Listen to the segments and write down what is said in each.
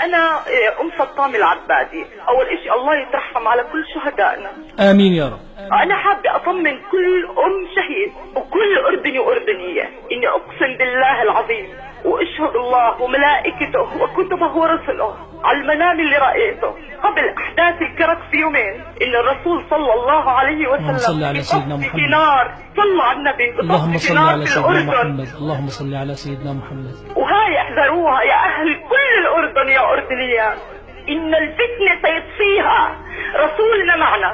أنا أم سطام العبادي. أول إشي الله يترحم على كل شهدائنا. آمين يا رب. أنا حابة أطمن كل أم شهيد وكل أردني وأردنية إني أقسم بالله العظيم وأشهد الله وملائكته وكتبه ورسله على المنام اللي رأيته قبل أحداث الكرك في يومين إن الرسول صلى الله عليه وسلم في نار. صلوا على النبي. اللهم صل على سيدنا محمد. اللهم صل على سيدنا محمد. وهاي احذروها يا أهل كل الأردن يا أردنيات، إن الفتنة سيطفيها رسولنا معنا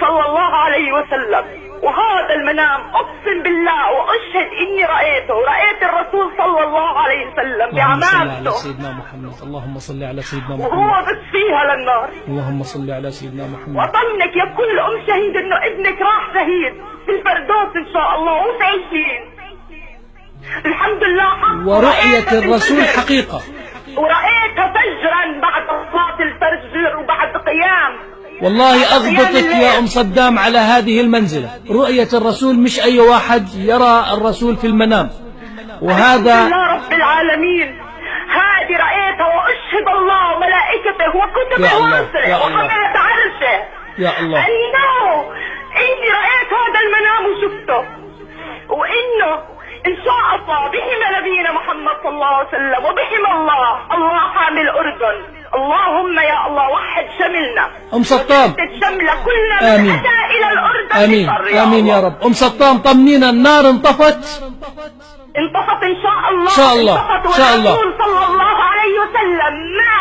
صلى الله عليه وسلم. وهذا المنام أقسم بالله وأشهد إني رأيت الرسول صلى الله عليه وسلم بعمامته. سيدنا محمد. اللهم صل على سيدنا محمد. وهو بتصفيها للنار. اللهم صل على سيدنا محمد. وأطمنك يا كل أم شهيد إنه ابنك راح شهيد في الفردوس إن شاء الله وفي عيشين. الحمد لله حق. ورؤية الرسول حقيقة. ورأيتها فجرا بعد صلاة الفجر وبعد قيام. والله أضبطك يا أم صدام على هذه المنزلة. رؤية الرسول مش أي واحد يرى الرسول في المنام. وهذا الحمد لله رب العالمين. هذه رأيتها وأشهد الله وملائكته وكتبه ورسله وحملة عرشه يا الله أنه إني رأيت هذا المنام وشفته، وإنه إن شاء الله بحمى نبينا محمد صلى الله عليه وسلم وبحمى الله حامي الأردن. اللهم يا الله وحد شملنا. أم سطام شمل كل من أتى إلى الأردن. آمين آمين يا رب. أم سطام طمنينا، النار انطفت؟ انطفت إن شاء الله. إن شاء الله إن شاء الله. والرسول صلى الله عليه وسلم ما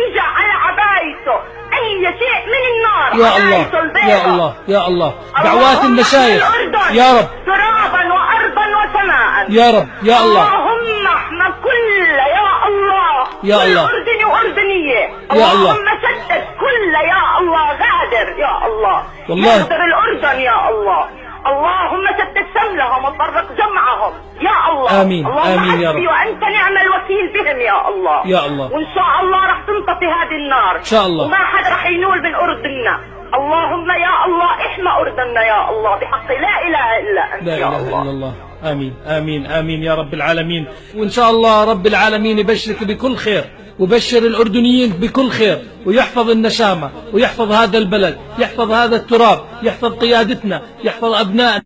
إجا على عبايته أي شيء من النار. يا الله يا الله يا الله. دعوات المشايخ يا رب. ترابا وأرضا وسماء يا رب يا الله. اللهم احمى كل يا الله يا الله أردني وأردنية. يا الله. اللهم شتت كل يا الله غادر يا الله. والله غادر الأردن يا الله. اللهم شتت شملهم وفرق جمعهم يا الله. آمين آمين يا رب. وأنت نعم الوكيل بهم يا الله. يا الله. وإن شاء الله رح تنطفي هذه النار إن شاء الله. وما حد رح ينول من أردننا. اللهم يا الله احمى أردننا يا الله بحق لا إله إلا أنت. لا يا إله الله. إلا الله. آمين آمين آمين يا رب العالمين. وإن شاء الله رب العالمين يبشرك بكل خير وبشر الأردنيين بكل خير، ويحفظ النشامة ويحفظ هذا البلد، يحفظ هذا التراب، يحفظ قيادتنا، يحفظ أبنائنا.